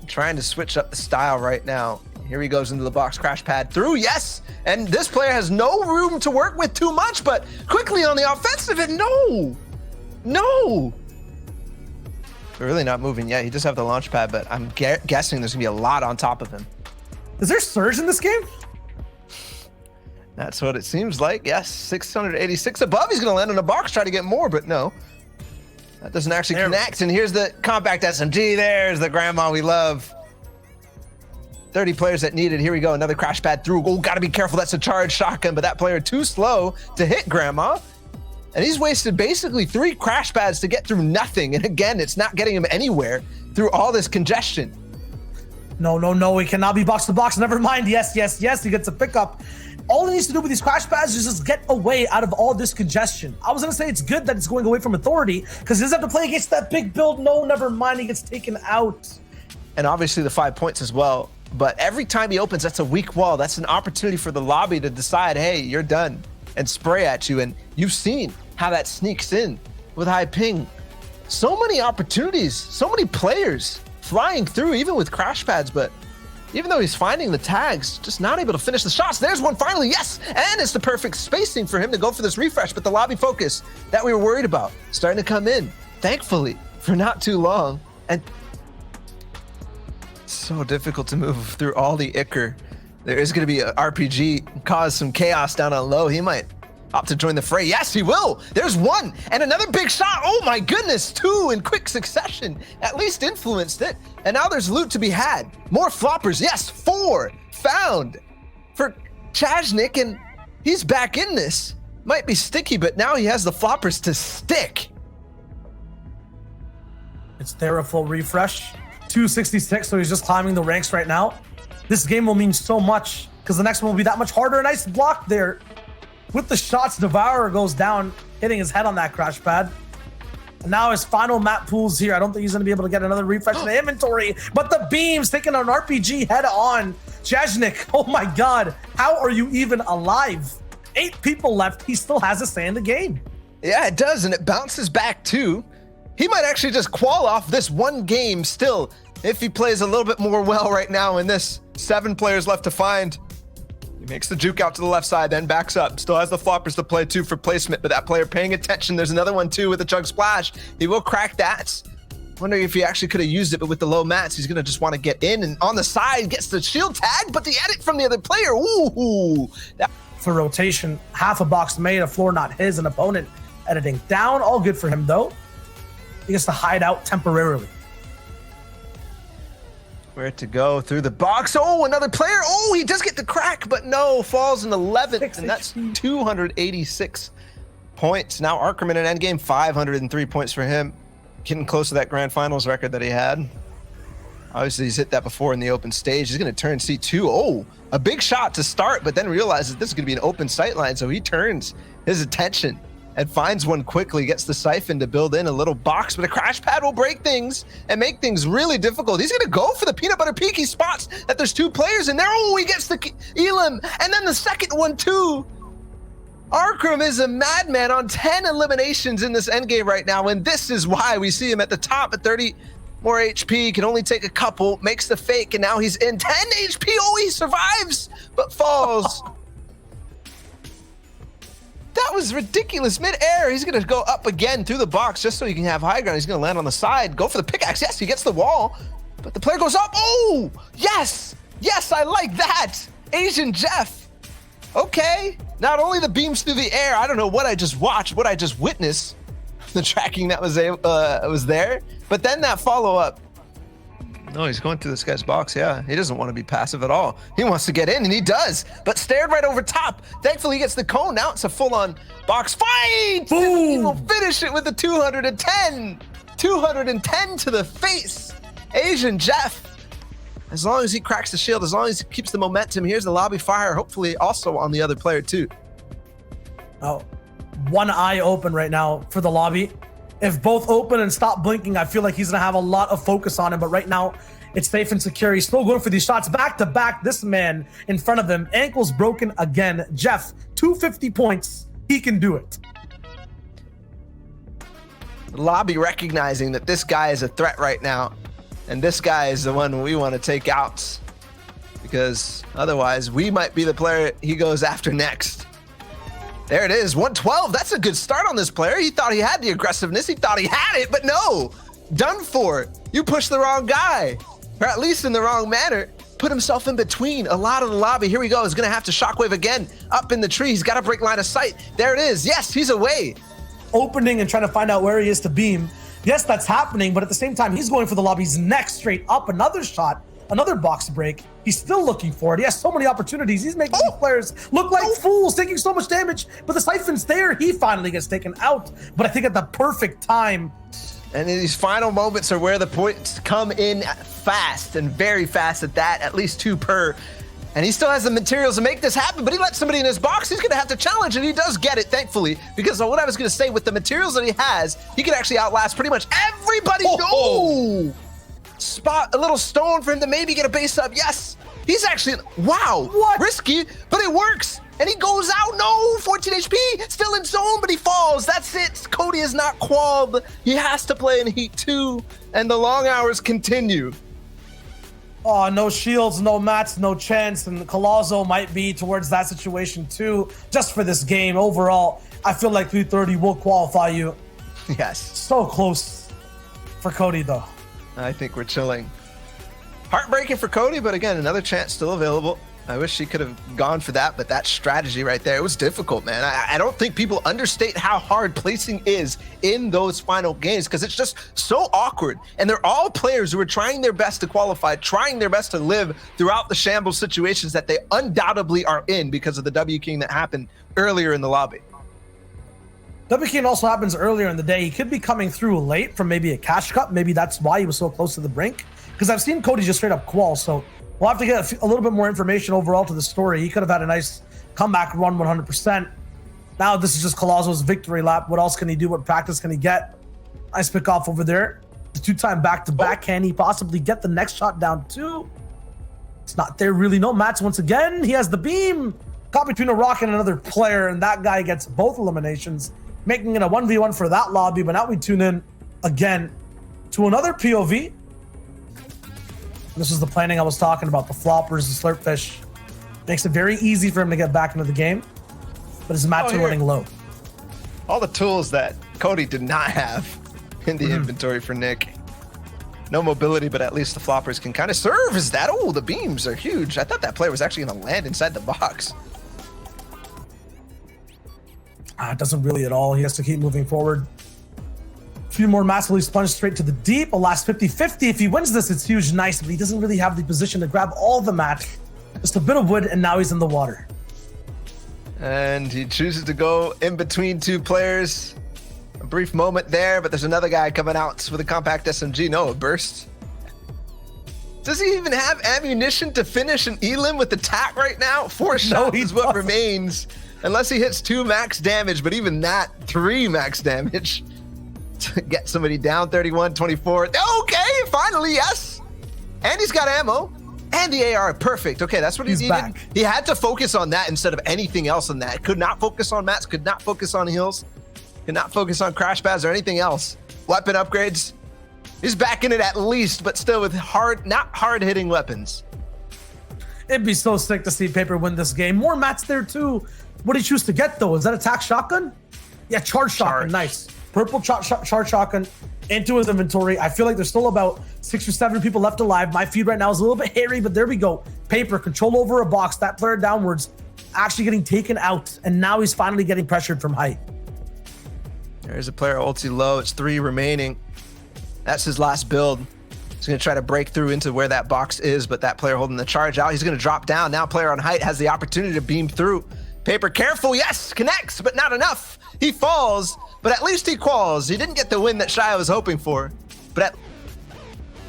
trying to switch up the style right now. Here he goes into the box, crash pad through, yes! And this player has no room to work with too much, but quickly on the offensive, and no! No! They're really not moving yet. He does have the launch pad, but I'm guessing there's gonna be a lot on top of him. Is there surge in this game? That's what it seems like, yes. 686 above, he's gonna land on a box, try to get more, but no. That doesn't actually connect, and here's the compact SMG. There's the grandma we love. 30 players that need it. Here we go, another crash pad through. Oh, gotta be careful, that's a charged shotgun, but that player too slow to hit grandma. And he's wasted basically 3 crash pads to get through nothing. And again, it's not getting him anywhere through all this congestion. No, he cannot be box to box. Never mind, yes, he gets a pickup. All he needs to do with these crash pads is just get away out of all this congestion. I was gonna say it's good that it's going away from authority because he doesn't have to play against that big build. No, never mind, he gets taken out. And obviously the 5 points as well. But every time he opens, that's a weak wall. That's an opportunity for the lobby to decide, hey, you're done, and spray at you. And you've seen how that sneaks in with high ping. So many opportunities, so many players flying through, even with crash pads. But even though he's finding the tags, just not able to finish the shots. There's one finally, yes! And it's the perfect spacing for him to go for this refresh. But the lobby focus that we were worried about starting to come in, thankfully, for not too long. And so difficult to move through all the Icker. There is going to be an RPG, cause some chaos down on low. He might opt to join the fray. Yes, he will. There's one and another big shot. Oh my goodness, 2 in quick succession. At least influenced it. And now there's loot to be had. More floppers. Yes, 4 found for Chajnik, and he's back in this. Might be sticky, but now he has the floppers to stick. It's there, a full refresh. 266, so he's just climbing the ranks right now. This game will mean so much because the next one will be that much harder. Nice block there. With the shots, Devourer goes down, hitting his head on that crash pad. And now his final map pool's here. I don't think he's going to be able to get another refresh in the inventory, but the beams taking an RPG head on. Chajnik, oh my God, how are you even alive? 8 people left. He still has a say in the game. Yeah, it does, and it bounces back too. He might actually just qual off this one game still if he plays a little bit more well right now in this. 7 players left to find. He makes the juke out to the left side, then backs up. Still has the floppers to play too for placement, but that player paying attention. There's another one too with a chug splash. He will crack that. Wondering if he actually could have used it, but with the low mats, he's gonna just want to get in, and on the side gets the shield tag, but the edit from the other player, ooh. For rotation, half a box made, a floor not his, an opponent editing down. All good for him though. He gets to hide out temporarily. Where to go through the box. Oh, another player. Oh, he does get the crack, but no, falls in 11th, and that's 286 points. Now Arkram in an endgame, 503 points for him. Getting close to that grand finals record that he had. Obviously, he's hit that before in the open stage. He's going to turn C2. Oh, a big shot to start, but then realizes this is going to be an open sight line, so he turns his attention and finds one quickly, gets the siphon to build in a little box, but a crash pad will break things and make things really difficult. He's gonna go for the peanut butter peak. He spots that there's 2 players in there. Oh, he gets the Elam, and then the second one too. Arkram is a madman on 10 eliminations in this endgame right now, and this is why we see him at the top at 30 more HP, can only take a couple, makes the fake, and now he's in 10 HP. Oh, he survives, but falls. That was ridiculous. Mid-air, he's gonna go up again through the box just so he can have high ground. He's gonna land on the side, go for the pickaxe. Yes, he gets the wall, but the player goes up. Oh, yes, I like that. Asian Jeff. Okay, not only the beams through the air, I don't know what I just watched, what I just witnessed, the tracking that was there, but then that follow-up. No, he's going through this guy's box, yeah. He doesn't want to be passive at all. He wants to get in, and he does, but stared right over top. Thankfully, he gets the cone. Now it's a full-on box fight! Boom! He will finish it with the 210. 210 to the face. Asian Jeff. As long as he cracks the shield, as long as he keeps the momentum, here's the lobby fire, hopefully also on the other player too. Oh, one eye open right now for the lobby. If both open and stop blinking, I feel like he's gonna have a lot of focus on him, but right now it's safe and secure. He's still going for these shots back to back. This man in front of him, ankles broken again. Jeff, 250 points. He can do it. The lobby recognizing that this guy is a threat right now. And this guy is the one we want to take out, because otherwise we might be the player he goes after next. There it is, 112. That's a good start on this player. He thought he had the aggressiveness. He thought he had it, but no. Done for. You pushed the wrong guy, or at least in the wrong manner. Put himself in between a lot of the lobby. Here we go. He's going to have to shockwave again up in the tree. He's got to break line of sight. There it is. Yes, he's away. Opening and trying to find out where he is to beam. Yes, that's happening, but at the same time, he's going for the lobby's next straight up. Another shot, another box break. He's still looking for it. He has so many opportunities. He's making these players look like fools, taking so much damage, but the siphon's there. He finally gets taken out, but I think at the perfect time. And these final moments are where the points come in fast, and very fast at that, at least 2 per. And he still has the materials to make this happen, but he lets somebody in his box. He's going to have to challenge, and he does get it, thankfully, because what I was going to say, with the materials that he has, he can actually outlast pretty much everybody. Oh! Spot a little stone for him to maybe get a base up. Yes, he's actually, wow, what? Risky, but it works. And he goes out. No, 14 HP, still in zone, but he falls. That's it. Cody is not qualled. He has to play in Heat 2, and the long hours continue. Oh, no shields, no mats, no chance, and Colazzo might be towards that situation too, just for this game. Overall, I feel like 330 will qualify you. Yes. So close for Cody, though. I think we're chilling. Heartbreaking for Cody, but again, another chance still available. I wish he could have gone for that, but that strategy right there, it was difficult, man. I don't think people understate how hard placing is in those final games, because it's just so awkward. And they're all players who are trying their best to qualify, trying their best to live throughout the shambles situations that they undoubtedly are in because of the W King that happened earlier in the lobby. W King also happens earlier in the day. He could be coming through late from maybe a cash cup. Maybe that's why he was so close to the brink, because I've seen Cody just straight up qual, so we'll have to get a little bit more information overall to the story. He could have had a nice comeback run 100%. Now this is just Colazzo's victory lap. What else can he do? What practice can he get? Nice pick off over there. The 2-time back-to-back. Can he possibly get the next shot down too? It's not there really. No mats once again. He has the beam. Caught between a rock and another player, and that guy gets both eliminations, making it a 1v1 for that lobby. But now we tune in again to another POV. This is the planning I was talking about, the floppers, the slurpfish. Makes it very easy for him to get back into the game, but his mats are running low. All the tools that Cody did not have in the inventory for Nick. No mobility, but at least the floppers can kind of serve as that. Oh, the beams are huge. I thought that player was actually going to land inside the box. It doesn't really at all. He has to keep moving forward. A few more mats will he sponge straight to the deep. A last 50-50. If he wins this, it's huge, nice, but he doesn't really have the position to grab all the mat. Just a bit of wood, and now he's in the water. And he chooses to go in between 2 players. A brief moment there, but there's another guy coming out with a compact SMG. No, a burst. Does he even have ammunition to finish an elim with the TAC right now? 4 shots is what remains, unless he hits 2 max damage, but even that, 3 max damage. To get somebody down. 31-24. Okay, finally, yes. And he's got ammo and the AR. Perfect. Okay, that's what he needed. Back. He had to focus on that instead of anything else on that. Could not focus on mats, could not focus on heals, could not focus on crash pads or anything else. Weapon upgrades. He's back in it at least, but still with not hard hitting weapons. It'd be so sick to see Paper win this game. More mats there too. What did he choose to get though? Is that attack shotgun? Yeah, charge shotgun. Nice. Purple charge shotgun into his inventory. I feel like there's still about 6 or 7 people left alive. My feed right now is a little bit hairy, but there we go. Paper, control over a box. That player downwards, actually getting taken out, and now he's finally getting pressured from height. There's a player ulti low. It's 3 remaining. That's his last build. He's going to try to break through into where that box is, but that player holding the charge out, he's going to drop down. Now player on height has the opportunity to beam through. Paper careful. Yes, connects, but not enough. He falls, but at least he quals. He didn't get the win that Shyo was hoping for, but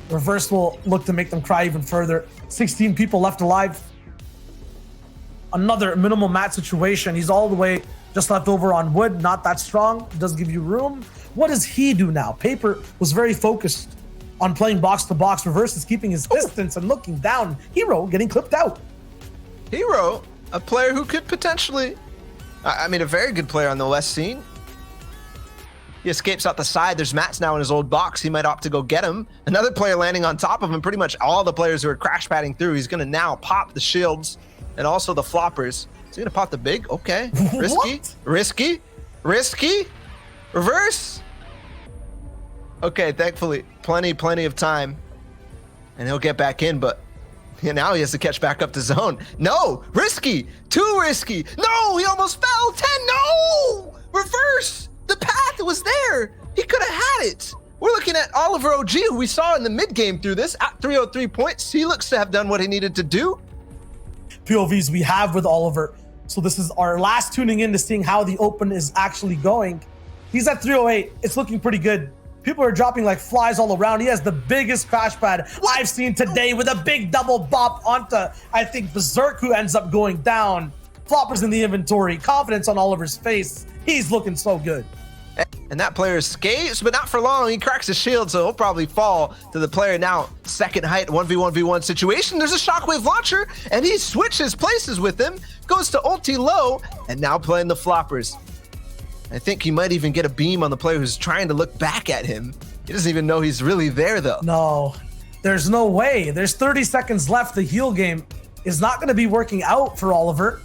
Reverse will look to make them cry even further. 16 people left alive. Another minimal mat situation. He's all the way just left over on wood. Not that strong. Does give you room. What does he do now? Paper was very focused on playing box to box. Reverse is keeping his distance and looking down. Hero getting clipped out. Hero, a player who could potentially, I mean, a very good player on the West scene. He escapes out the side. There's Mats now in his old box. He might opt to go get him. Another player landing on top of him. Pretty much all the players who are crash padding through. He's going to now pop the shields and also the floppers. Is he going to pop the big? Okay. Risky. Risky. Risky. Reverse. Okay, thankfully, plenty of time. And he'll get back in, but now he has to catch back up to zone. No! Risky! Too risky! No! He almost fell! 10! No! Reverse! The path was there! He could have had it! We're looking at Oliver OG, who we saw in the mid-game through this, at 303 points. He looks to have done what he needed to do. POVs we have with Oliver. So this is our last tuning in to seeing how the Open is actually going. He's at 308. It's looking pretty good. People are dropping like flies all around. He has the biggest crash pad I've seen today with a big double bop onto, I think, Berserk, who ends up going down. Floppers in the inventory. Confidence on Oliver's face. He's looking so good. And that player escapes, but not for long. He cracks his shield, so he'll probably fall to the player now. Second height, 1v1v1 situation. There's a shockwave launcher, and he switches places with him. Goes to ulti low, and now playing the floppers. I think he might even get a beam on the player who's trying to look back at him. He doesn't even know he's really there, though. No, there's no way. There's 30 seconds left. The heal game is not going to be working out for Oliver.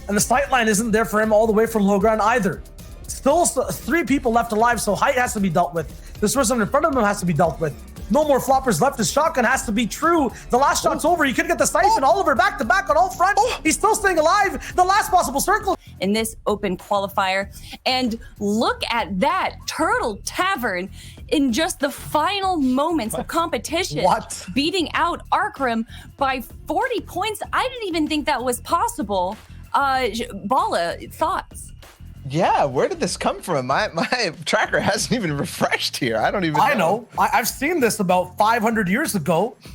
And the sight line isn't there for him all the way from low ground either. Still 3 people left alive, so height has to be dealt with. This person in front of him has to be dealt with. No more floppers left. His shotgun has to be true. The last shot's over. He could get the siphon. Oliver back to back on all fronts. He's still staying alive. The last possible circle. In this open qualifier. And look at that Turtle Tavern in just the final moments of competition. What? Beating out Arkram by 40 points. I didn't even think that was possible. Balla, thoughts? Yeah, where did this come from? My tracker hasn't even refreshed here. I don't even know. I know. I've seen this about 500 years ago